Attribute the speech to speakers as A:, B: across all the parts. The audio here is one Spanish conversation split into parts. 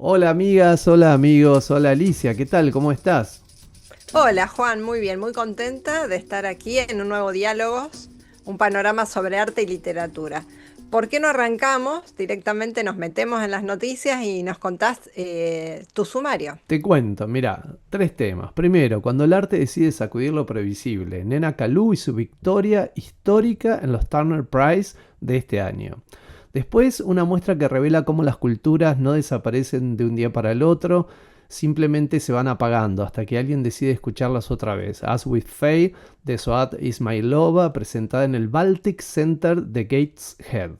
A: Hola amigas, hola amigos, hola Alicia, ¿qué tal? ¿Cómo estás?
B: Hola Juan, muy bien, muy contenta de estar aquí en un nuevo Diálogos, un panorama sobre arte y literatura. ¿Por qué no arrancamos? Directamente nos metemos en las noticias y nos contás tu sumario.
A: Te cuento, mira, tres temas. Primero, cuando el arte decide sacudir lo previsible, Nena Calú y su victoria histórica en los Turner Prize de este año. Después, una muestra que revela cómo las culturas no desaparecen de un día para el otro, simplemente se van apagando hasta que alguien decide escucharlas otra vez. As with Faye, de Soat Ismailova, presentada en el Baltic Center de Gateshead.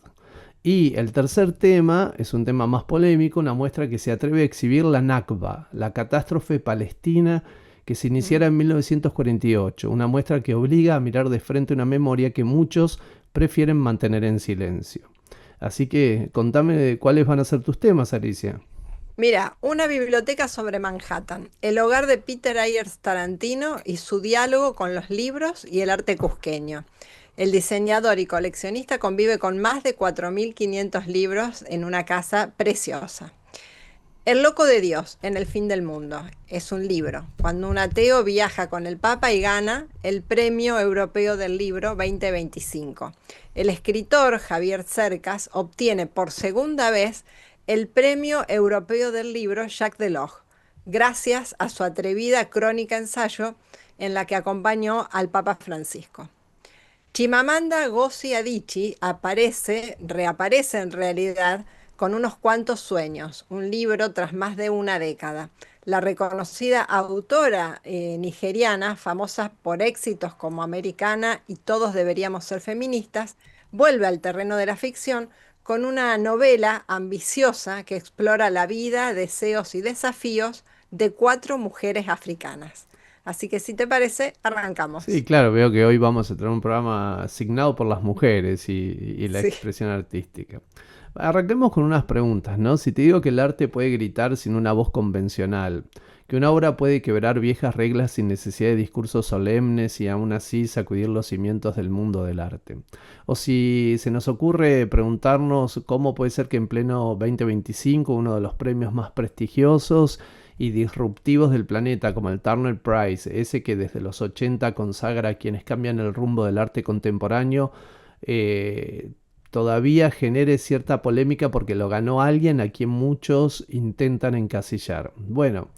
A: Y el tercer tema es un tema más polémico, una muestra que se atreve a exhibir la Nakba, la catástrofe palestina que se iniciara en 1948, una muestra que obliga a mirar de frente una memoria que muchos prefieren mantener en silencio. Así que contame cuáles van a ser tus temas, Alicia.
B: Mira, una biblioteca sobre Manhattan, el hogar de Peter Ayers Tarantino y su diálogo con los libros y el arte cusqueño. El diseñador y coleccionista convive con más de 4.500 libros en una casa preciosa. El loco de Dios en el fin del mundo es un libro. Cuando un ateo viaja con el Papa y gana el Premio Europeo del Libro 2025. El escritor Javier Cercas obtiene por segunda vez el Premio Europeo del Libro Jacques Delors, gracias a su atrevida crónica ensayo en la que acompañó al Papa Francisco. Chimamanda Ngozi Adichie reaparece en realidad con unos cuantos sueños, un libro tras más de una década. La reconocida autora nigeriana, famosa por éxitos como Americana y Todos deberíamos ser feministas, vuelve al terreno de la ficción con una novela ambiciosa que explora la vida, deseos y desafíos de cuatro mujeres africanas. Así que si te parece,
A: Sí,
B: arrancamos.
A: claro, veo que hoy vamos a tener un programa asignado por las mujeres y la
B: Sí.
A: expresión artística. Arranquemos con unas preguntas, ¿no? Si te digo que el arte puede gritar sin una voz convencional, que una obra puede quebrar viejas reglas sin necesidad de discursos solemnes y aún así sacudir los cimientos del mundo del arte. O si se nos ocurre preguntarnos cómo puede ser que en pleno 2025 uno de los premios más prestigiosos y disruptivos del planeta como el Turner Prize, ese que desde los 80 consagra a quienes cambian el rumbo del arte contemporáneo, eh, todavía genere cierta polémica porque lo ganó alguien a quien muchos intentan encasillar. Bueno,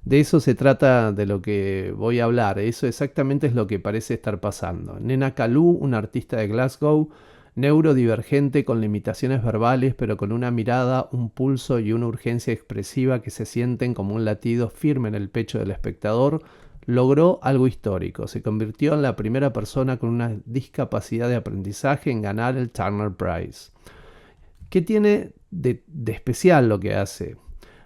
A: de eso se trata de lo que voy a hablar. Eso exactamente es lo que parece estar pasando. Nena Kalou, una artista de Glasgow, neurodivergente con limitaciones verbales, pero con una mirada, un pulso y una urgencia expresiva que se sienten como un latido firme en el pecho del espectador, logró algo histórico. Se convirtió en la primera persona con una discapacidad de aprendizaje en ganar el Turner Prize. ¿Qué tiene de especial lo que hace?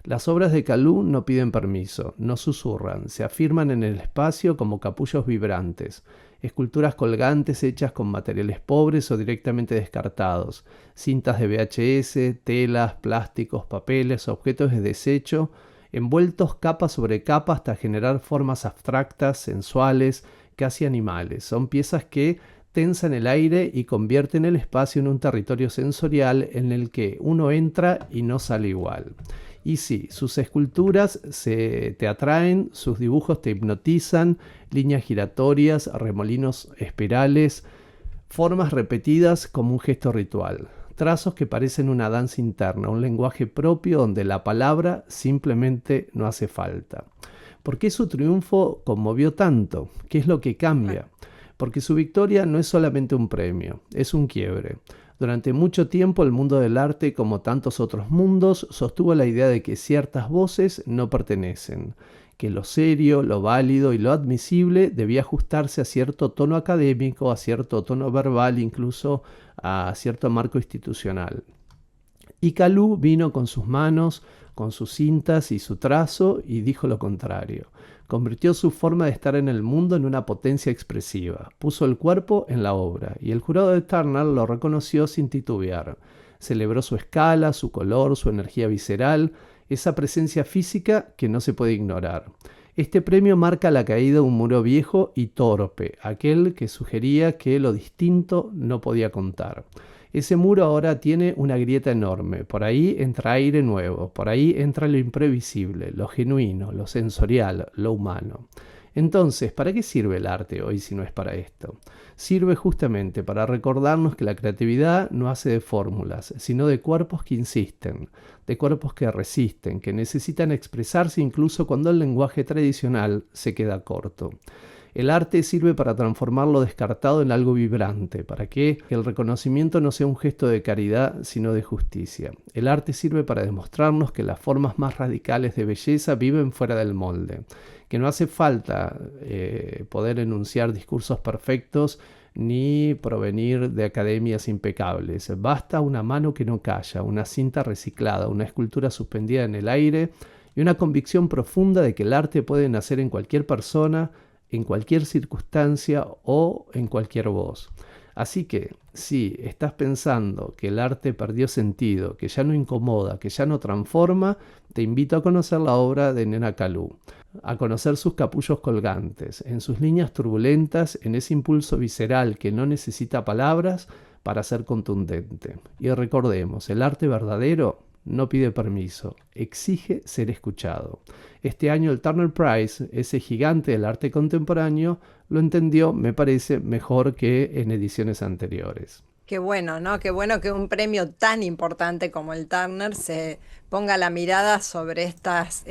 A: Las obras de Calou no piden permiso, no susurran, se afirman en el espacio como capullos vibrantes, esculturas colgantes hechas con materiales pobres o directamente descartados, cintas de VHS, telas, plásticos, papeles, objetos de desecho, envueltos capa sobre capa hasta generar formas abstractas, sensuales, casi animales. Son piezas que tensan el aire y convierten el espacio en un territorio sensorial en el que uno entra y no sale igual. Y sí, sus esculturas te atraen, sus dibujos te hipnotizan, líneas giratorias, remolinos espirales, formas repetidas como un gesto ritual. Trazos que parecen una danza interna, un lenguaje propio donde la palabra simplemente no hace falta. ¿Por qué su triunfo conmovió tanto? ¿Qué es lo que cambia? Porque su victoria no es solamente un premio, es un quiebre. Durante mucho tiempo el mundo del arte, como tantos otros mundos, sostuvo la idea de que ciertas voces no pertenecen, que lo serio, lo válido y lo admisible debía ajustarse a cierto tono académico, a cierto tono verbal, incluso a cierto marco institucional. Y Calou vino con sus manos, con sus cintas y su trazo y dijo lo contrario. Convirtió su forma de estar en el mundo en una potencia expresiva. Puso el cuerpo en la obra y el jurado de Turner lo reconoció sin titubear. Celebró su escala, su color, su energía visceral, esa presencia física que no se puede ignorar. Este premio marca la caída de un muro viejo y torpe, aquel que sugería que lo distinto no podía contar. Ese muro ahora tiene una grieta enorme, por ahí entra aire nuevo, por ahí entra lo imprevisible, lo genuino, lo sensorial, lo humano. Entonces, ¿para qué sirve el arte hoy si no es para esto? Sirve justamente para recordarnos que la creatividad no hace de fórmulas, sino de cuerpos que insisten, de cuerpos que resisten, que necesitan expresarse incluso cuando el lenguaje tradicional se queda corto. El arte sirve para transformar lo descartado en algo vibrante, para que el reconocimiento no sea un gesto de caridad, sino de justicia. El arte sirve para demostrarnos que las formas más radicales de belleza viven fuera del molde, que no hace falta poder enunciar discursos perfectos ni provenir de academias impecables. Basta una mano que no calla, una cinta reciclada, una escultura suspendida en el aire y una convicción profunda de que el arte puede nacer en cualquier persona, en cualquier circunstancia o en cualquier voz. Así que, si estás pensando que el arte perdió sentido, que ya no incomoda, que ya no transforma, te invito a conocer la obra de Nena Calú, a conocer sus capullos colgantes, en sus líneas turbulentas, en ese impulso visceral que no necesita palabras para ser contundente. Y recordemos, el arte verdadero no pide permiso, exige ser escuchado. Este año el Turner Prize, ese gigante del arte contemporáneo, lo entendió, me parece, mejor que en ediciones anteriores.
B: Qué bueno, ¿no? Qué bueno que un premio tan importante como el Turner se ponga la mirada sobre estas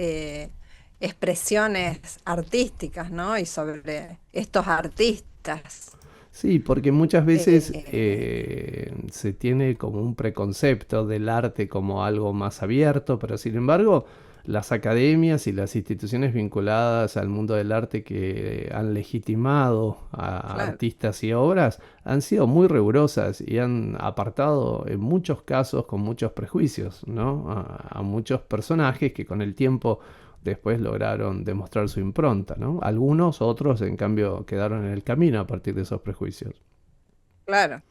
B: expresiones artísticas, ¿no? Y sobre estos artistas.
A: Sí, porque muchas veces
B: Eh,
A: se tiene como un preconcepto del arte como algo más abierto, pero sin embargo las academias y las instituciones vinculadas al mundo del arte que han legitimado a
B: claro.
A: artistas y obras han sido muy rigurosas y han apartado en muchos casos con muchos prejuicios, ¿no? A muchos personajes que con el tiempo después lograron demostrar su impronta, ¿no? Algunos, otros, en cambio, quedaron en el camino a partir de esos prejuicios.
B: Claro,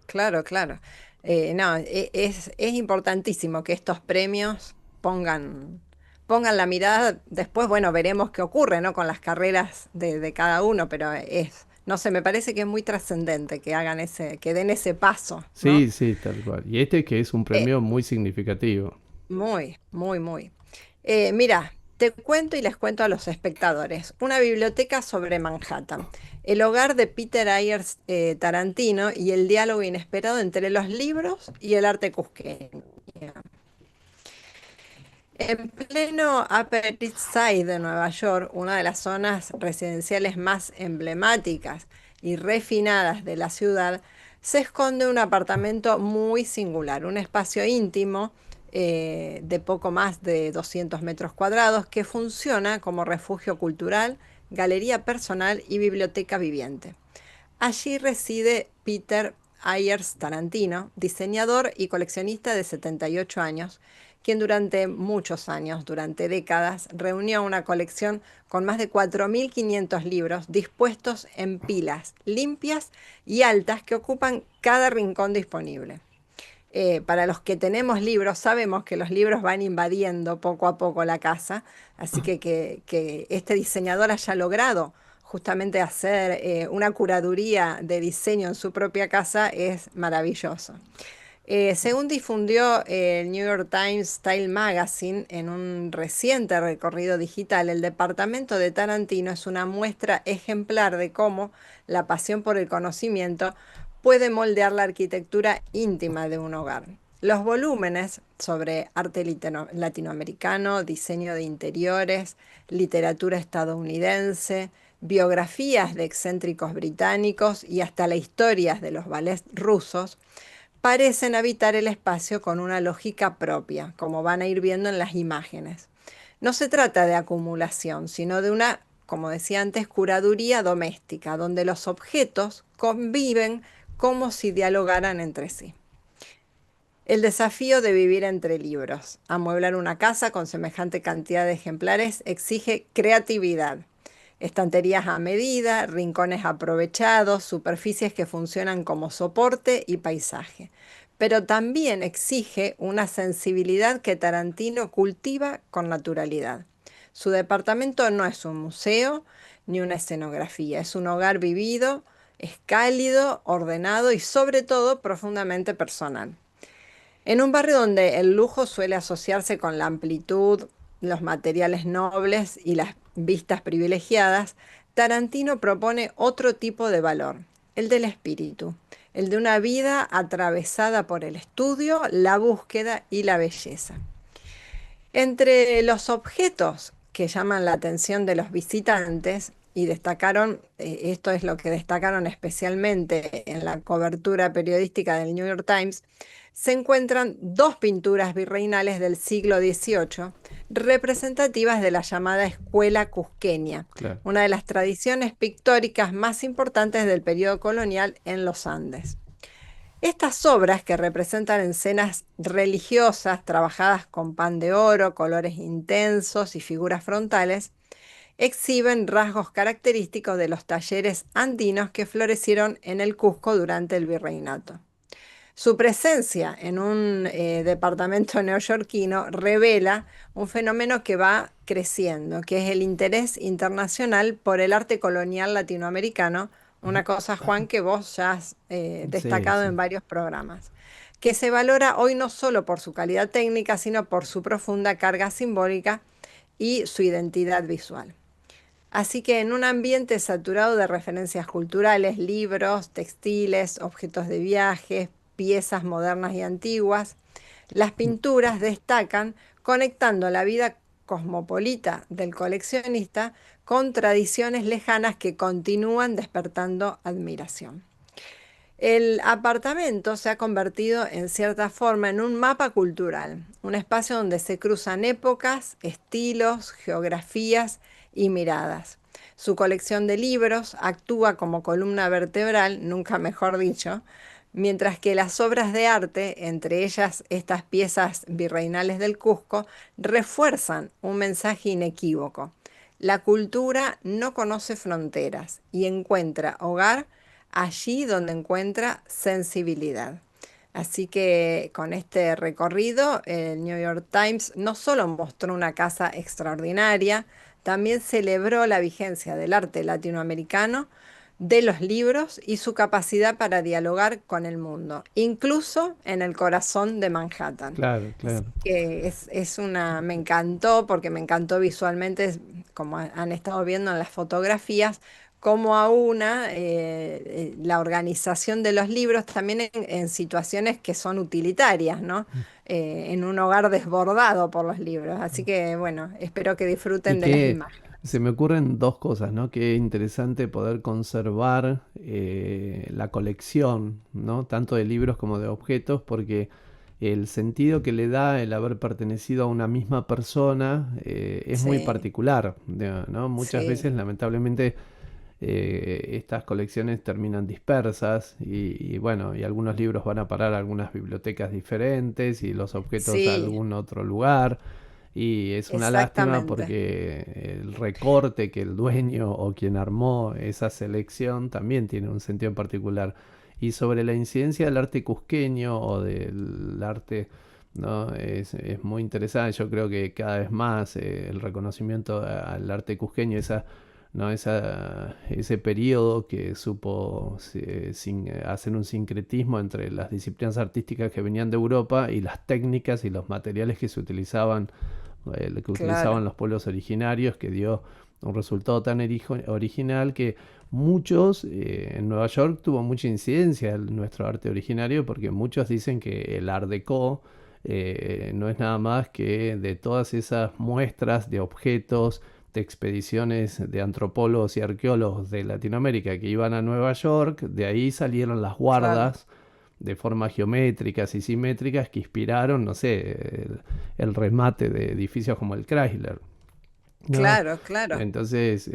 B: claro, claro. No, es importantísimo que estos premios pongan la mirada. Después, bueno, veremos qué ocurre, ¿no? Con las carreras de cada uno, pero no sé, me parece que es muy trascendente que hagan que den ese paso, ¿no?
A: Sí, sí, tal cual. Y este que es un
B: Eh,
A: premio muy significativo.
B: Muy, muy, muy. Mira, te cuento y les cuento a los espectadores. Una biblioteca sobre Manhattan. El hogar de Peter Ayers Tarantino y el diálogo inesperado entre los libros y el arte cusqueño. En pleno Upper East Side de Nueva York, una de las zonas residenciales más emblemáticas y refinadas de la ciudad, se esconde un apartamento muy singular, un espacio íntimo de poco más de 200 metros cuadrados que funciona como refugio cultural, galería personal y biblioteca viviente. Allí reside Peter Ayers Tarantino, diseñador y coleccionista de 78 años, quien durante muchos años, durante décadas, reunió una colección con más de 4.500 libros dispuestos en pilas limpias y altas que ocupan cada rincón disponible. Para los que tenemos libros, sabemos que los libros van invadiendo poco a poco la casa, así que este diseñador haya logrado justamente hacer una curaduría de diseño en su propia casa es maravilloso. Según difundió el New York Times Style Magazine en un reciente recorrido digital, el departamento de Tarantino es una muestra ejemplar de cómo la pasión por el conocimiento puede moldear la arquitectura íntima de un hogar. Los volúmenes sobre arte latinoamericano, diseño de interiores, literatura estadounidense, biografías de excéntricos británicos y hasta las historias de los ballets rusos parecen habitar el espacio con una lógica propia, como van a ir viendo en las imágenes. No se trata de acumulación, sino de una, como decía antes, curaduría doméstica, donde los objetos conviven como si dialogaran entre sí. El desafío de vivir entre libros. Amueblar una casa con semejante cantidad de ejemplares exige creatividad. Estanterías a medida, rincones aprovechados, superficies que funcionan como soporte y paisaje. Pero también exige una sensibilidad que Tarantino cultiva con naturalidad. Su departamento no es un museo ni una escenografía, es un hogar vivido Es cálido, ordenado y sobre todo profundamente personal. En un barrio donde el lujo suele asociarse con la amplitud, los materiales nobles y las vistas privilegiadas, Tarantino propone otro tipo de valor, el del espíritu, el de una vida atravesada por el estudio, la búsqueda y la belleza. Entre los objetos que llaman la atención de los visitantes, y destacaron, esto es lo que destacaron especialmente en la cobertura periodística del New York Times, se encuentran dos pinturas virreinales del siglo XVIII, representativas de la llamada escuela cusqueña,
A: Claro.
B: una de las tradiciones pictóricas más importantes del periodo colonial en los Andes. Estas obras, que representan escenas religiosas trabajadas con pan de oro, colores intensos y figuras frontales, exhiben rasgos característicos de los talleres andinos que florecieron en el Cusco durante el virreinato. Su presencia en un departamento neoyorquino revela un fenómeno que va creciendo, que es el interés internacional por el arte colonial latinoamericano, una cosa, Juan, que vos ya has
A: Sí,
B: destacado
A: sí.
B: en varios programas, que se valora hoy no solo por su calidad técnica, sino por su profunda carga simbólica y su identidad visual. Así que en un ambiente saturado de referencias culturales, libros, textiles, objetos de viajes, piezas modernas y antiguas, las pinturas destacan conectando la vida cosmopolita del coleccionista con tradiciones lejanas que continúan despertando admiración. El apartamento se ha convertido en cierta forma en un mapa cultural, un espacio donde se cruzan épocas, estilos, geografías y miradas. Su colección de libros actúa como columna vertebral, nunca mejor dicho, mientras que las obras de arte, entre ellas estas piezas virreinales del Cusco, refuerzan un mensaje inequívoco. La cultura no conoce fronteras y encuentra hogar allí donde encuentra sensibilidad. Así que con este recorrido, el New York Times no solo mostró una casa extraordinaria, también celebró la vigencia del arte latinoamericano, de los libros y su capacidad para dialogar con el mundo, incluso en el corazón de Manhattan.
A: Claro,
B: Así
A: claro.
B: que me encantó porque me encantó visualmente, como han estado viendo en las fotografías, como la organización de los libros también en situaciones que son utilitarias, ¿no? En un hogar desbordado por los libros. Así que bueno, espero que
A: Y
B: disfruten de las
A: que
B: imágenes.
A: se me ocurren dos cosas, ¿no? Qué interesante poder conservar la colección, ¿no? Tanto de libros como de objetos, porque el sentido que le da el haber pertenecido a una misma persona es muy
B: Sí,
A: particular, ¿no? Muchas
B: sí,
A: veces, lamentablemente, estas colecciones terminan dispersas y bueno, y algunos libros van a parar a algunas bibliotecas diferentes y los objetos a
B: sí,
A: algún otro lugar. Y es una lástima
B: exactamente.
A: porque el recorte que el dueño o quien armó esa selección también tiene un sentido en particular. Y sobre la incidencia del arte cusqueño o del arte, ¿no? Es muy interesante. Yo creo que cada vez más el reconocimiento al arte cusqueño, ¿no? Ese periodo que supo hacer un sincretismo entre las disciplinas artísticas que venían de Europa y las técnicas y los materiales que se utilizaban que utilizaban
B: Claro,
A: los pueblos originarios, que dio un resultado tan original que muchos, en Nueva York tuvo mucha incidencia en nuestro arte originario, porque muchos dicen que el Art Deco no es nada más que de todas esas muestras de objetos, de expediciones de antropólogos y arqueólogos de Latinoamérica que iban a Nueva York, de ahí salieron las
B: claro,
A: guardas de formas geométricas y simétricas que inspiraron, no sé, el remate de edificios como el Chrysler, ¿no?
B: claro, claro.
A: Entonces,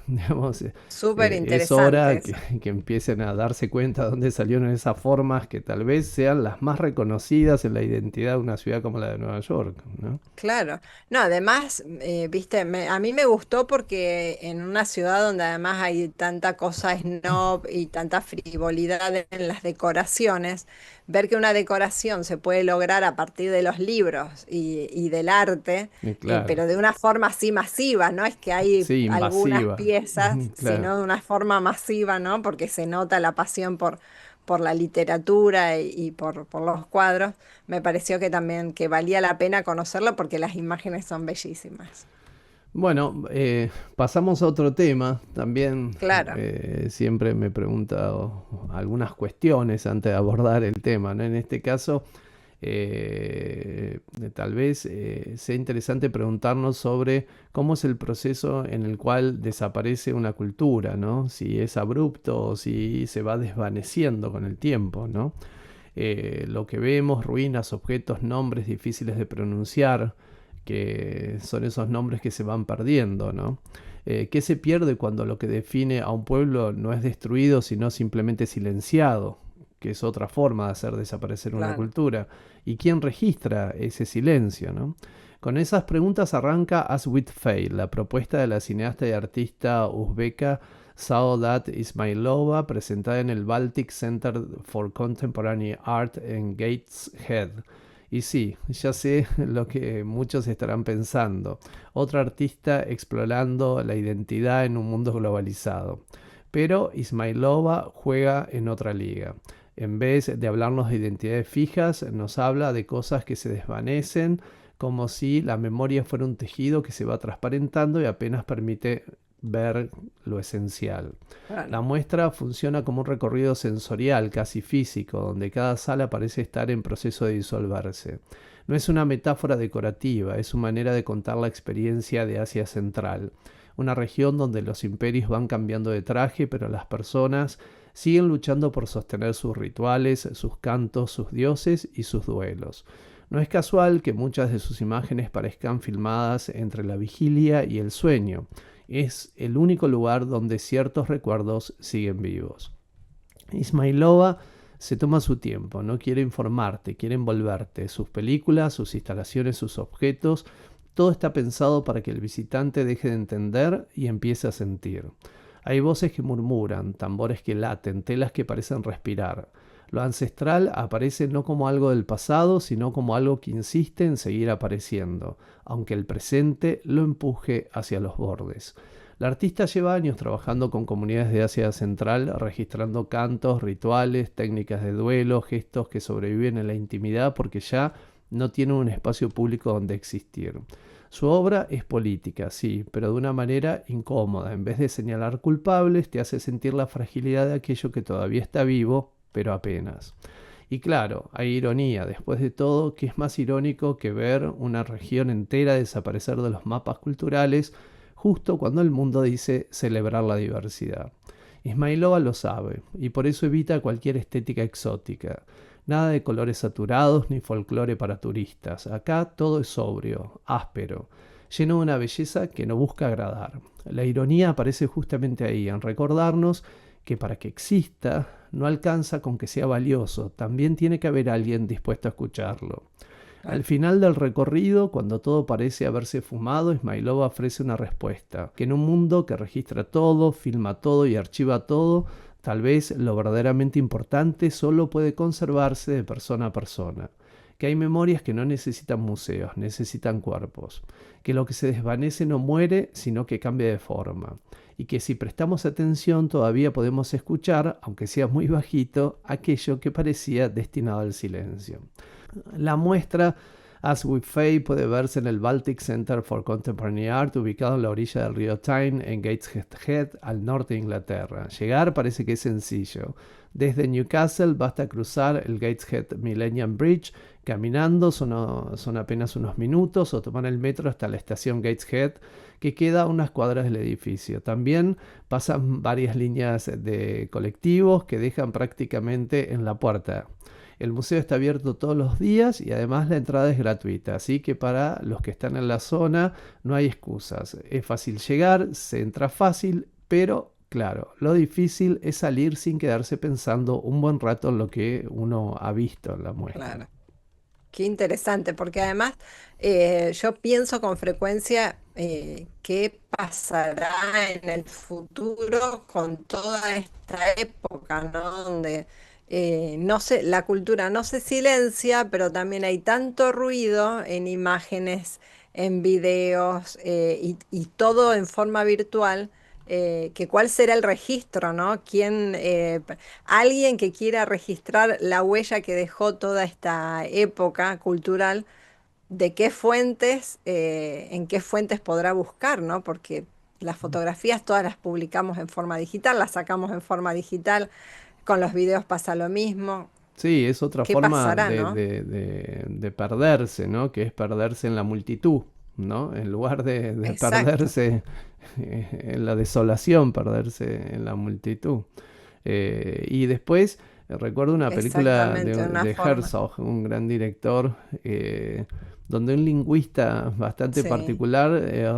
A: digamos,
B: Súper
A: es
B: interesante
A: hora
B: eso.
A: que empiecen a darse cuenta de dónde salieron esas formas que tal vez sean las más reconocidas en la identidad de una ciudad como la de Nueva York, ¿no?
B: Claro. No, además, viste, a mí me gustó porque en una ciudad donde además hay tanta cosa snob y tanta frivolidad en las decoraciones, ver que una decoración se puede lograr a partir de los libros y del arte,
A: Claro,
B: pero de una forma así masiva, no es que hay
A: sí,
B: algunas
A: invasiva.
B: piezas,
A: Claro.
B: sino de una forma masiva, ¿no? Porque se nota la pasión por la literatura y por los cuadros. Me pareció que también que valía la pena conocerlo porque las imágenes son bellísimas.
A: Bueno, pasamos a otro tema. También
B: Claro,
A: siempre me he preguntado algunas cuestiones antes de abordar el tema, ¿no? En este caso, tal vez sea interesante preguntarnos sobre cómo es el proceso en el cual desaparece una cultura, ¿no? Si es abrupto o si se va desvaneciendo con el tiempo, ¿no? Lo que vemos, ruinas, objetos, nombres difíciles de pronunciar, que son esos nombres que se van perdiendo, ¿no? ¿Qué se pierde cuando lo que define a un pueblo no es destruido, sino simplemente silenciado? Que es otra forma de hacer desaparecer una
B: claro.
A: cultura. ¿Y quién registra ese silencio, no? Con esas preguntas arranca As With Fail, la propuesta de la cineasta y artista uzbeka Saodat Ismailova, presentada en el Baltic Center for Contemporary Art en Gateshead. Y sí, ya sé lo que muchos estarán pensando. Otra artista explorando la identidad en un mundo globalizado. Pero Ismailova juega en otra liga. En vez de hablarnos de identidades fijas, nos habla de cosas que se desvanecen, como si la memoria fuera un tejido que se va transparentando y apenas permite ver lo esencial.
B: Claro.
A: La muestra funciona como un recorrido sensorial, casi físico, donde cada sala parece estar en proceso de disolverse. No es una metáfora decorativa, es su manera de contar la experiencia de Asia Central, una región donde los imperios van cambiando de traje, pero las personas siguen luchando por sostener sus rituales, sus cantos, sus dioses y sus duelos. No es casual que muchas de sus imágenes parezcan filmadas entre la vigilia y el sueño. Es el único lugar donde ciertos recuerdos siguen vivos. Ismailova se toma su tiempo, no quiere informarte, quiere envolverte. Sus películas, sus instalaciones, sus objetos, todo está pensado para que el visitante deje de entender y empiece a sentir. Hay voces que murmuran, tambores que laten, telas que parecen respirar. Lo ancestral aparece no como algo del pasado, sino como algo que insiste en seguir apareciendo, aunque el presente lo empuje hacia los bordes. La artista lleva años trabajando con comunidades de Asia Central, registrando cantos, rituales, técnicas de duelo, gestos que sobreviven en la intimidad porque ya no tienen un espacio público donde existir. Su obra es política, sí, pero de una manera incómoda. En vez de señalar culpables, te hace sentir la fragilidad de aquello que todavía está vivo, pero apenas. Y claro, hay ironía. Después de todo, ¿qué es más irónico que ver una región entera desaparecer de los mapas culturales justo cuando el mundo dice celebrar la diversidad? Ismailova lo sabe y por eso evita cualquier estética exótica. Nada de colores saturados ni folclore para turistas. Acá todo es sobrio, áspero, lleno de una belleza que no busca agradar. La ironía aparece justamente ahí, en recordarnos que para que exista no alcanza con que sea valioso, también tiene que haber alguien dispuesto a escucharlo. Al
B: Claro.
A: final del recorrido, cuando todo parece haberse fumado, Ismailova ofrece una respuesta, que en un mundo que registra todo, filma todo y archiva todo, tal vez lo verdaderamente importante solo puede conservarse de persona a persona. Que hay memorias que no necesitan museos, necesitan cuerpos. Que lo que se desvanece no muere, sino que cambia de forma. Y que si prestamos atención todavía podemos escuchar, aunque sea muy bajito, aquello que parecía destinado al silencio. La muestra As With Faye puede verse en el Baltic Center for Contemporary Art, ubicado en la orilla del río Tyne, en Gateshead, al norte de Inglaterra. Llegar parece que es sencillo. Desde Newcastle basta cruzar el Gateshead Millennium Bridge. Caminando son apenas unos minutos o tomar el metro hasta la estación Gateshead, que queda a unas cuadras del edificio. También pasan varias líneas de colectivos que dejan prácticamente en la puerta. El museo está abierto todos los días y además la entrada es gratuita, así que para los que están en la zona no hay excusas. Es fácil llegar, se entra fácil, pero claro, lo difícil es salir sin quedarse pensando un buen rato en lo que uno ha visto en la muestra.
B: Claro. Qué interesante, porque además yo pienso con frecuencia qué pasará en el futuro con toda esta época, ¿no? Donde No se, la cultura no se silencia, pero también hay tanto ruido en imágenes, en videos y todo en forma virtual. Que cuál será el registro, ¿no? Alguien que quiera registrar la huella que dejó toda esta época cultural, de qué fuentes, en qué fuentes podrá buscar, ¿no? Porque las fotografías todas las publicamos en forma digital, las sacamos en forma digital, con los videos pasa lo mismo.
A: Sí, es otra
B: ¿Qué
A: forma
B: pasará, no?
A: de perderse, ¿no? Que es perderse en la multitud, ¿no? En lugar de
B: Exacto,
A: perderse en la desolación, perderse en la multitud. Y después recuerdo una película
B: exactamente, una
A: de
B: forma.
A: Herzog, un gran director, donde un lingüista bastante
B: Sí,
A: particular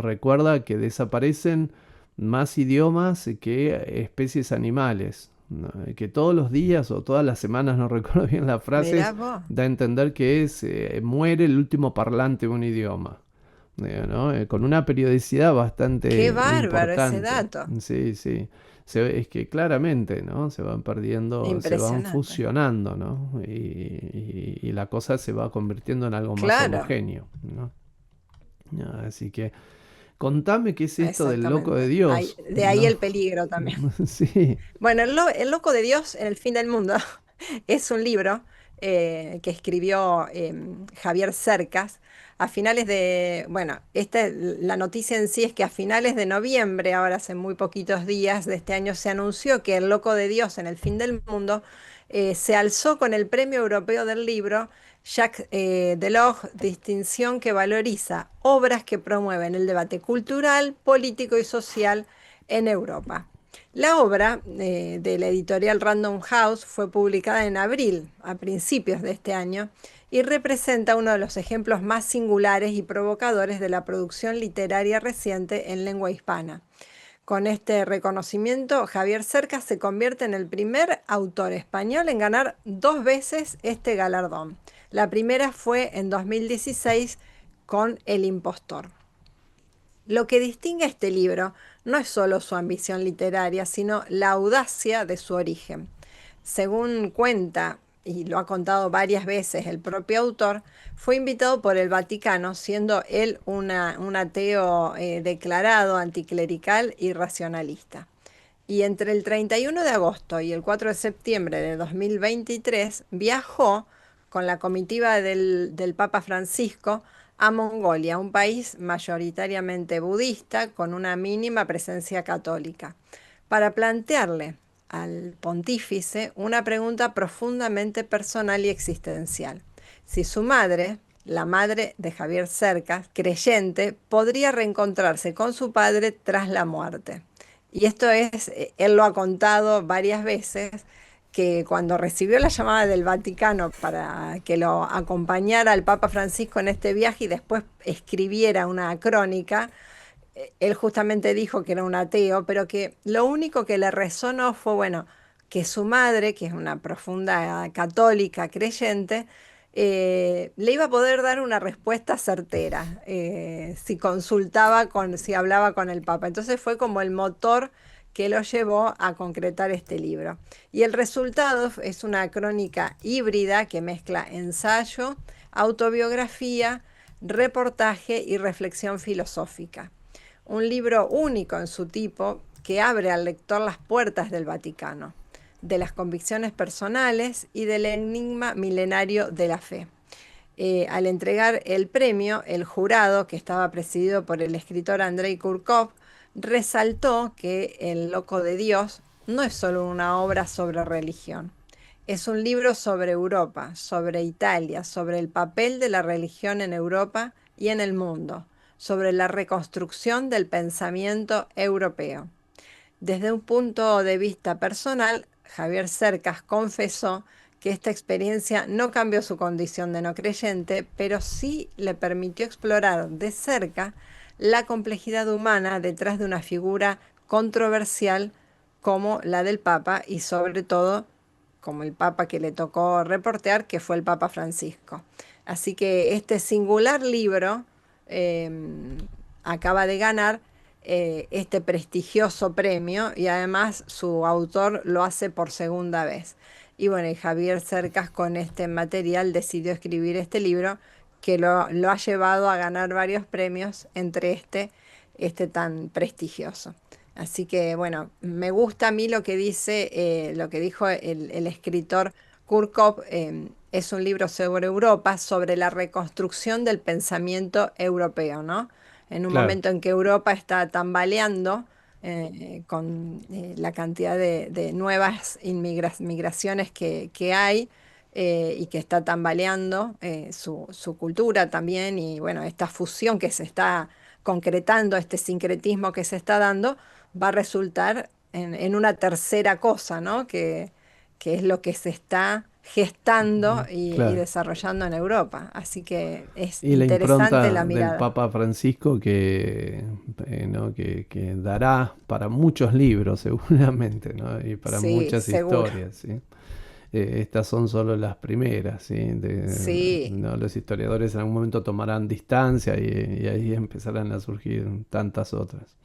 A: recuerda que desaparecen más idiomas que especies animales, ¿no? Que todos los días o todas las semanas, no recuerdo bien las
B: mirá
A: frases,
B: vos.
A: da a entender que muere el último parlante de un idioma. ¿No? Con una periodicidad
B: Qué
A: bastante
B: bárbaro ese
A: importante.
B: dato.
A: Sí, sí. Es que claramente, ¿no? Se van perdiendo, se van
B: Impresionante.
A: fusionando, ¿no? Y la cosa se va convirtiendo en algo más
B: Claro,
A: homogéneo, ¿no? Así que contame qué es esto del loco de
B: exactamente.
A: Dios,
B: De ahí
A: ¿no?
B: el peligro también.
A: Sí.
B: Bueno, El Loco de Dios en el fin del mundo es un libro que escribió Javier Cercas a finales de, bueno, la noticia en sí es que a finales de noviembre, ahora hace muy poquitos días de este año, se anunció que El Loco de Dios en el fin del mundo se alzó con el Premio Europeo del Libro Jacques Delors, distinción que valoriza obras que promueven el debate cultural, político y social en Europa. La obra de la editorial Random House fue publicada en abril, a principios de este año, y representa uno de los ejemplos más singulares y provocadores de la producción literaria reciente en lengua hispana. Con este reconocimiento, Javier Cercas se convierte en el primer autor español en ganar dos veces este galardón. La primera fue en 2016 con El Impostor. Lo que distingue a este libro no es solo su ambición literaria, sino la audacia de su origen. Según cuenta, y lo ha contado varias veces el propio autor, fue invitado por el Vaticano, siendo él un ateo declarado, anticlerical y racionalista. Y entre el 31 de agosto y el 4 de septiembre de 2023 viajó con la comitiva del Papa Francisco a Mongolia, un país mayoritariamente budista con una mínima presencia católica, para plantearle al pontífice una pregunta profundamente personal y existencial. Si su madre, la madre de Javier Cercas, creyente, podría reencontrarse con su padre tras la muerte. Y esto es, él lo ha contado varias veces, que cuando recibió la llamada del Vaticano para que lo acompañara el Papa Francisco en este viaje y después escribiera una crónica, él justamente dijo que era un ateo, pero que lo único que le resonó fue, bueno, que su madre, que es una profunda católica creyente, le iba a poder dar una respuesta certera si consultaba si hablaba con el Papa. Entonces fue como el motor que lo llevó a concretar este libro. Y el resultado es una crónica híbrida que mezcla ensayo, autobiografía, reportaje y reflexión filosófica. Un libro único en su tipo que abre al lector las puertas del Vaticano, de las convicciones personales y del enigma milenario de la fe. Al entregar el premio, el jurado, que estaba presidido por el escritor Andrei Kurkov, resaltó que El Loco de Dios no es solo una obra sobre religión, es un libro sobre Europa, sobre Italia, sobre el papel de la religión en Europa y en el mundo, sobre la reconstrucción del pensamiento europeo. Desde un punto de vista personal, Javier Cercas confesó que esta experiencia no cambió su condición de no creyente, pero sí le permitió explorar de cerca la complejidad humana detrás de una figura controversial como la del Papa y sobre todo como el Papa que le tocó reportear, que fue el Papa Francisco. Así que este singular libro eh, acaba de ganar este prestigioso premio y además su autor lo hace por segunda vez. Y bueno, y Javier Cercas con este material decidió escribir este libro que lo ha llevado a ganar varios premios, entre este tan prestigioso. Así que bueno, me gusta a mí lo que dice, lo que dijo el escritor Kurkov. Es un libro sobre Europa, sobre la reconstrucción del pensamiento europeo, ¿no? En un
A: Claro.
B: momento en que Europa está tambaleando con la cantidad de nuevas migraciones que hay, y que está tambaleando su cultura también, y bueno, esta fusión que se está concretando, este sincretismo que se está dando, va a resultar en una tercera cosa, ¿no? Que es lo que se está gestando y
A: Claro.
B: desarrollando en Europa. Así que es
A: Y la
B: interesante la
A: impronta del
B: mirada.
A: Papa Francisco ¿no? que dará para muchos libros seguramente, ¿no? Y para
B: Sí,
A: muchas
B: seguro.
A: historias, ¿sí? Estas son solo las primeras, ¿sí?
B: Sí,
A: ¿No? Los historiadores en algún momento tomarán distancia y ahí empezarán a surgir tantas otras.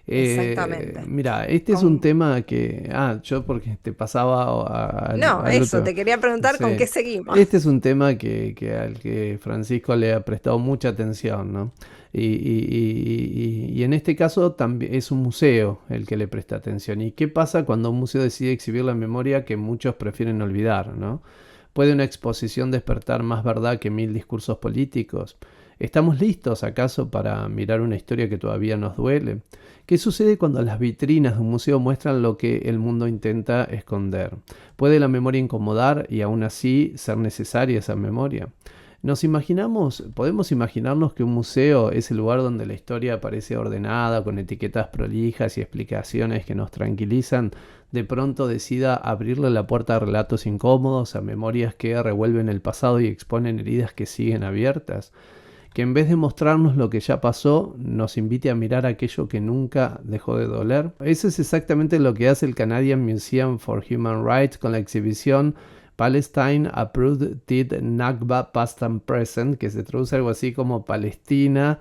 B: exactamente.
A: Mira, este es un
B: Con...
A: tema que... yo porque te pasaba
B: No,
A: al
B: eso,
A: otro.
B: te quería preguntar con
A: Sí.
B: qué seguimos.
A: Este es un tema al que Francisco le ha prestado mucha atención, ¿no? Y en este caso también es un museo el que le presta atención. ¿Y qué pasa cuando un museo decide exhibir la memoria que muchos prefieren olvidar, ¿no? ¿Puede una exposición despertar más verdad que 1000 discursos políticos? ¿Estamos listos acaso para mirar una historia que todavía nos duele? ¿Qué sucede cuando las vitrinas de un museo muestran lo que el mundo intenta esconder? ¿Puede la memoria incomodar y aún así ser necesaria esa memoria? Podemos imaginarnos que un museo es el lugar donde la historia aparece ordenada, con etiquetas prolijas y explicaciones que nos tranquilizan, de pronto decida abrirle la puerta a relatos incómodos, a memorias que revuelven el pasado y exponen heridas que siguen abiertas, que en vez de mostrarnos lo que ya pasó, nos invite a mirar aquello que nunca dejó de doler. Eso es exactamente lo que hace el Canadian Museum for Human Rights con la exhibición Palestine Approved Did Nakba Past and Present, que se traduce algo así como Palestina,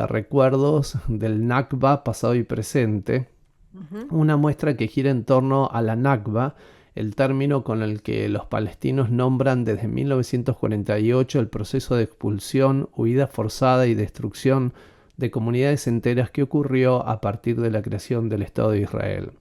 A: recuerdos del Nakba pasado y presente.
B: Ujú.
A: Una muestra que gira en torno a la Nakba, el término con el que los palestinos nombran desde 1948 el proceso de expulsión, huida forzada y destrucción de comunidades enteras que ocurrió a partir de la creación del Estado de Israel.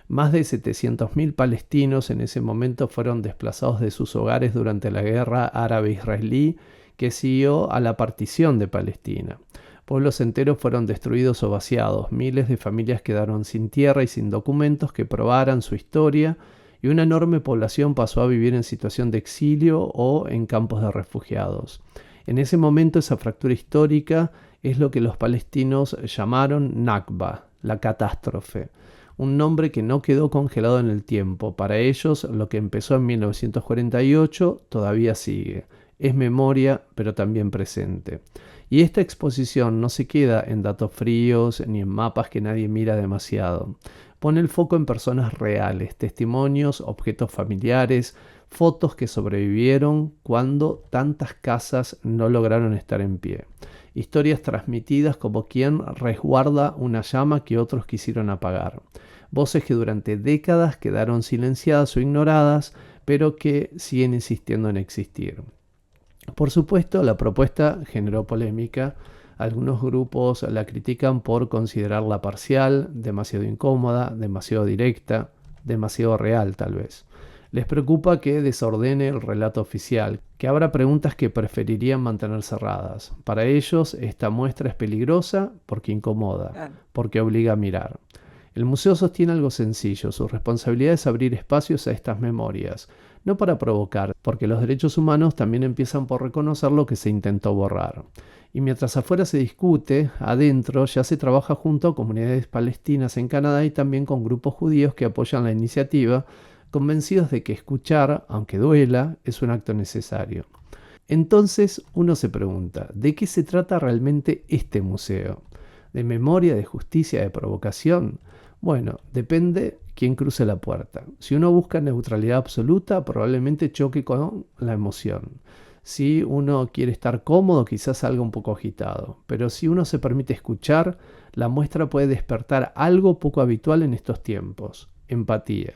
A: Más de 700.000 palestinos en ese momento fueron desplazados de sus hogares durante la guerra árabe-israelí que siguió a la partición de Palestina. Pueblos enteros fueron destruidos o vaciados, miles de familias quedaron sin tierra y sin documentos que probaran su historia, y una enorme población pasó a vivir en situación de exilio o en campos de refugiados. En ese momento esa fractura histórica es lo que los palestinos llamaron Nakba, la catástrofe, un nombre que no quedó congelado en el tiempo. Para ellos lo que empezó en 1948 todavía sigue. Es memoria, pero también presente. Y esta exposición no se queda en datos fríos ni en mapas que nadie mira demasiado. Pone el foco en personas reales, testimonios, objetos familiares, fotos que sobrevivieron cuando tantas casas no lograron estar en pie. Historias transmitidas como quien resguarda una llama que otros quisieron apagar. Voces que durante décadas quedaron silenciadas o ignoradas, pero que siguen insistiendo en existir. Por supuesto, la propuesta generó polémica. Algunos grupos la critican por considerarla parcial, demasiado incómoda, demasiado directa, demasiado real tal vez. Les preocupa que desordene el relato oficial, que abra preguntas que preferirían mantener cerradas. Para ellos, esta muestra es peligrosa porque incomoda,
B: Claro.
A: porque obliga a mirar. El museo sostiene algo sencillo: su responsabilidad es abrir espacios a estas memorias, no para provocar, porque los derechos humanos también empiezan por reconocer lo que se intentó borrar. Y mientras afuera se discute, adentro ya se trabaja junto a comunidades palestinas en Canadá y también con grupos judíos que apoyan la iniciativa, convencidos de que escuchar, aunque duela, es un acto necesario. Entonces uno se pregunta, ¿de qué se trata realmente este museo? ¿De memoria, de justicia, de provocación? Bueno, depende quién cruce la puerta. Si uno busca neutralidad absoluta, probablemente choque con la emoción. Si uno quiere estar cómodo, quizás salga un poco agitado. Pero si uno se permite escuchar, la muestra puede despertar algo poco habitual en estos tiempos: empatía.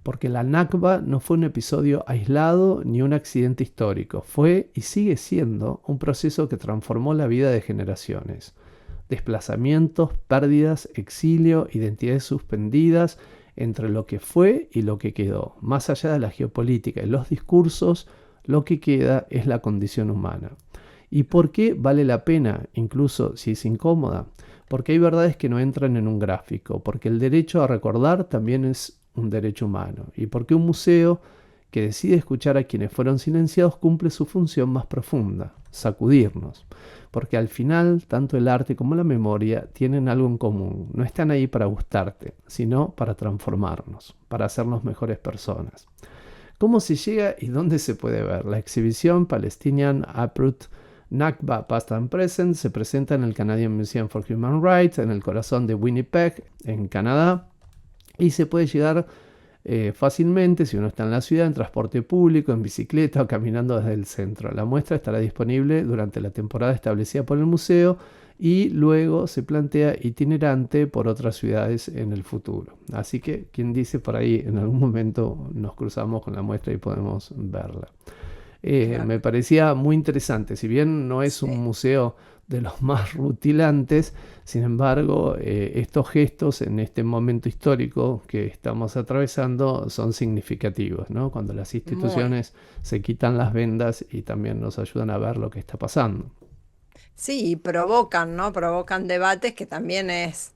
A: porque la Nakba no fue un episodio aislado ni un accidente histórico, fue y sigue siendo un proceso que transformó la vida de generaciones. Desplazamientos, pérdidas, exilio, identidades suspendidas entre lo que fue y lo que quedó. Más allá de la geopolítica y los discursos, lo que queda es la condición humana. ¿Y por qué vale la pena, incluso si es incómoda? Porque hay verdades que no entran en un gráfico, porque el derecho a recordar también es un derecho humano, y porque un museo que decide escuchar a quienes fueron silenciados cumple su función más profunda, sacudirnos. Porque al final, tanto el arte como la memoria tienen algo en común. No están ahí para gustarte, sino para transformarnos, para hacernos mejores personas. ¿Cómo se llega y dónde se puede ver? La exhibición Palestinian Uproot Nakba Past and Present se presenta en el Canadian Museum for Human Rights, en el corazón de Winnipeg, en Canadá, y se puede llegar fácilmente si uno está en la ciudad, en transporte público, en bicicleta o caminando desde el centro. La muestra estará disponible durante la temporada establecida por el museo y luego se plantea itinerante por otras ciudades en el futuro. Así que, quien dice por ahí, en algún momento nos cruzamos con la muestra y podemos verla.
B: Claro,
A: Me parecía muy interesante, si bien no es un
B: sí,
A: museo de los más rutilantes, sin embargo, estos gestos en este momento histórico que estamos atravesando son significativos, ¿no? Cuando las
B: muy.
A: instituciones se quitan las vendas y también nos ayudan a ver lo que está pasando.
B: Sí, y provocan, ¿no? Provocan debates que también es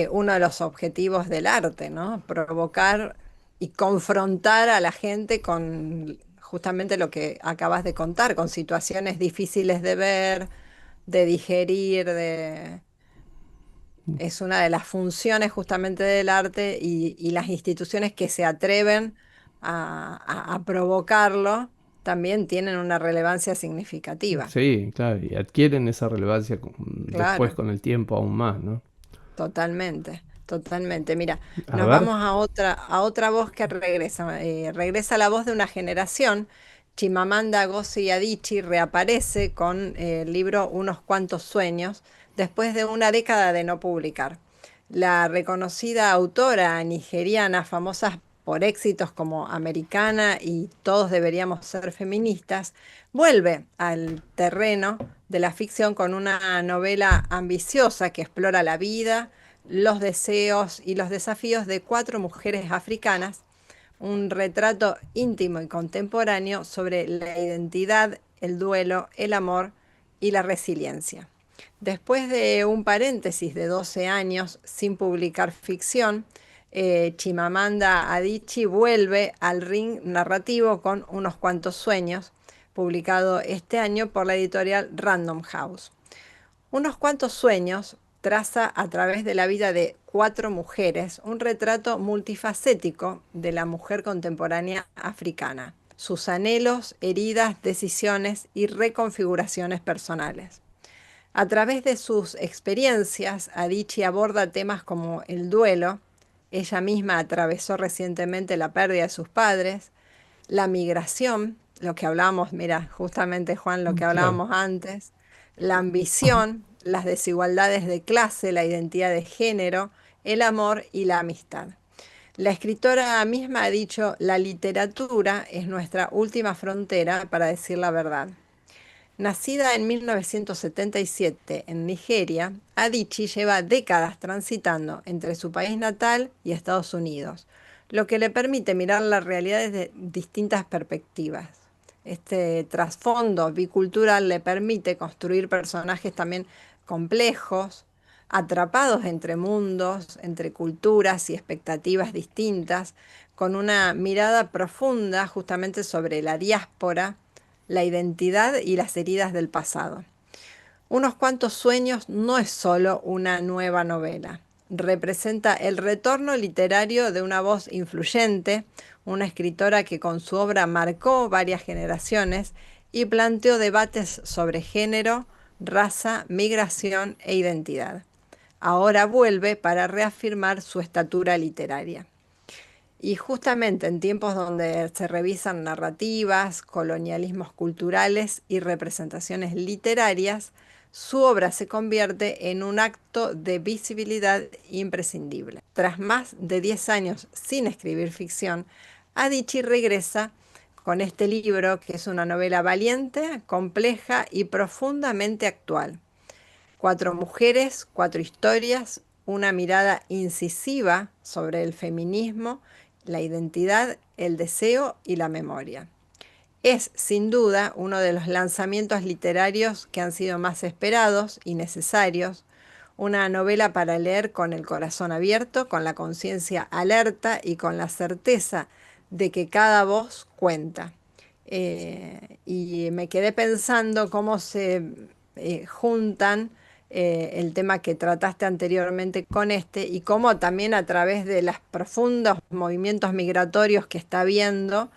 B: uno de los objetivos del arte, ¿no? Provocar y confrontar a la gente con justamente lo que acabas de contar, con situaciones difíciles de ver, de digerir, es una de las funciones justamente del arte y las instituciones que se atreven a provocarlo también tienen una relevancia significativa.
A: Sí, claro, y adquieren esa relevancia después
B: Claro.
A: con el tiempo aún más, ¿no?
B: Totalmente, totalmente. Mira,
A: A
B: nos
A: ver,
B: vamos a otra voz que regresa. Regresa la voz de una generación. Chimamanda Ngozi Adichie reaparece con el libro Unos cuantos sueños, después de una década de no publicar. La reconocida autora nigeriana, famosa por éxitos como Americana y Todos deberíamos ser feministas, vuelve al terreno de la ficción con una novela ambiciosa que explora la vida, los deseos y los desafíos de cuatro mujeres africanas, un retrato íntimo y contemporáneo sobre la identidad, el duelo, el amor y la resiliencia. Después de un paréntesis de 12 años sin publicar ficción, Chimamanda Adichie vuelve al ring narrativo con Unos cuantos sueños, publicado este año por la editorial Random House. Unos cuantos sueños traza a través de la vida de cuatro mujeres un retrato multifacético de la mujer contemporánea africana, sus anhelos, heridas, decisiones y reconfiguraciones personales. A través de sus experiencias, Adichie aborda temas como el duelo, ella misma atravesó recientemente la pérdida de sus padres, la migración, lo que hablábamos, mira, justamente Juan, lo que
A: claro.
B: hablábamos antes, la ambición, las desigualdades de clase, la identidad de género, el amor y la amistad. La escritora misma ha dicho, la literatura es nuestra última frontera para decir la verdad. Nacida en 1977 en Nigeria, Adichie lleva décadas transitando entre su país natal y Estados Unidos, lo que le permite mirar la realidad desde distintas perspectivas. Este trasfondo bicultural le permite construir personajes también complejos, atrapados entre mundos, entre culturas y expectativas distintas, con una mirada profunda justamente sobre la diáspora, la identidad y las heridas del pasado. Unos cuantos sueños no es solo una nueva novela. Representa el retorno literario de una voz influyente, una escritora que con su obra marcó varias generaciones y planteó debates sobre género, raza, migración e identidad. Ahora vuelve para reafirmar su estatura literaria. Y justamente en tiempos donde se revisan narrativas, colonialismos culturales y representaciones literarias, su obra se convierte en un acto de visibilidad imprescindible. Tras más de 10 años sin escribir ficción, Adichie regresa con este libro, que es una novela valiente, compleja y profundamente actual. 4 mujeres, 4 historias, una mirada incisiva sobre el feminismo, la identidad, el deseo y la memoria. Es, sin duda, uno de los lanzamientos literarios que han sido más esperados y necesarios, una novela para leer con el corazón abierto, con la conciencia alerta y con la certeza de que cada voz cuenta. Y me quedé pensando cómo se juntan el tema que trataste anteriormente con este y cómo también a través de los profundos movimientos migratorios que está habiendo,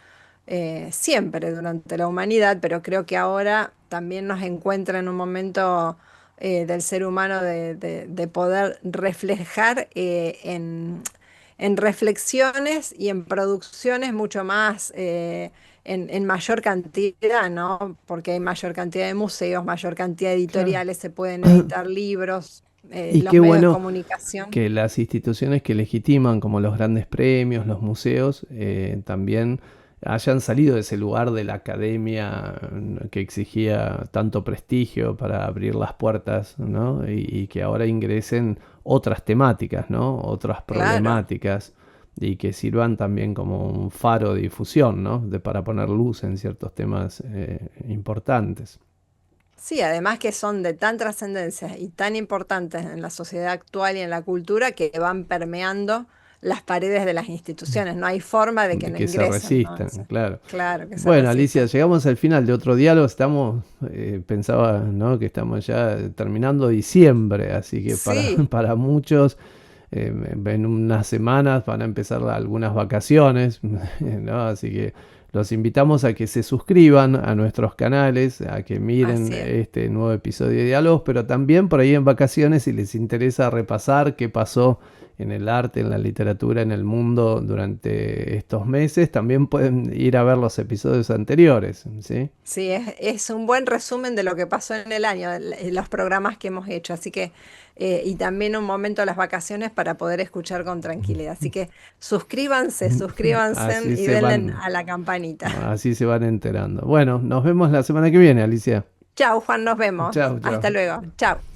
B: siempre durante la humanidad, pero creo que ahora también nos encuentra en un momento del ser humano de poder reflejar en reflexiones y en producciones mucho más, en mayor cantidad, ¿no? Porque hay mayor cantidad de museos, mayor cantidad de
A: Claro.
B: editoriales, se pueden editar libros,
A: Y
B: los
A: qué
B: medios de
A: bueno
B: comunicación.
A: que las instituciones que legitiman, como los grandes premios, los museos, también hayan salido de ese lugar de la academia que exigía tanto prestigio para abrir las puertas, ¿no? Y que ahora ingresen otras temáticas, ¿no? Otras
B: Claro.
A: problemáticas y que sirvan también como un faro de difusión, ¿no? Para poner luz en ciertos temas importantes.
B: Sí, además que son de tan trascendencia y tan importantes en la sociedad actual y en la cultura que van permeando las paredes de las instituciones. No hay forma de que
A: De
B: no
A: que se
B: ingresen, ¿no?
A: resistan, claro.
B: Claro, que se
A: Bueno, Alicia,
B: resistan.
A: llegamos al final de otro diálogo. Estamos, pensaba, ¿no? Que estamos ya terminando diciembre, así que
B: Sí,
A: para muchos en unas semanas van a empezar algunas vacaciones, ¿no? Así que los invitamos a que se suscriban a nuestros canales, a que miren
B: así es.
A: este nuevo episodio de Diálogos, pero también por ahí en vacaciones, si les interesa repasar qué pasó en el arte, en la literatura, en el mundo durante estos meses, también pueden ir a ver los episodios anteriores, ¿sí?
B: Sí, es un buen resumen de lo que pasó en el año, los programas que hemos hecho. Así que, y también un momento de las vacaciones para poder escuchar con tranquilidad. Así que suscríbanse, suscríbanse
A: Así
B: y
A: se
B: denle
A: van,
B: a la campanita.
A: así se van enterando. Bueno, nos vemos la semana que viene, Alicia.
B: Chau, Juan, nos vemos.
A: Chao,
B: Hasta
A: chao.
B: luego. Chau.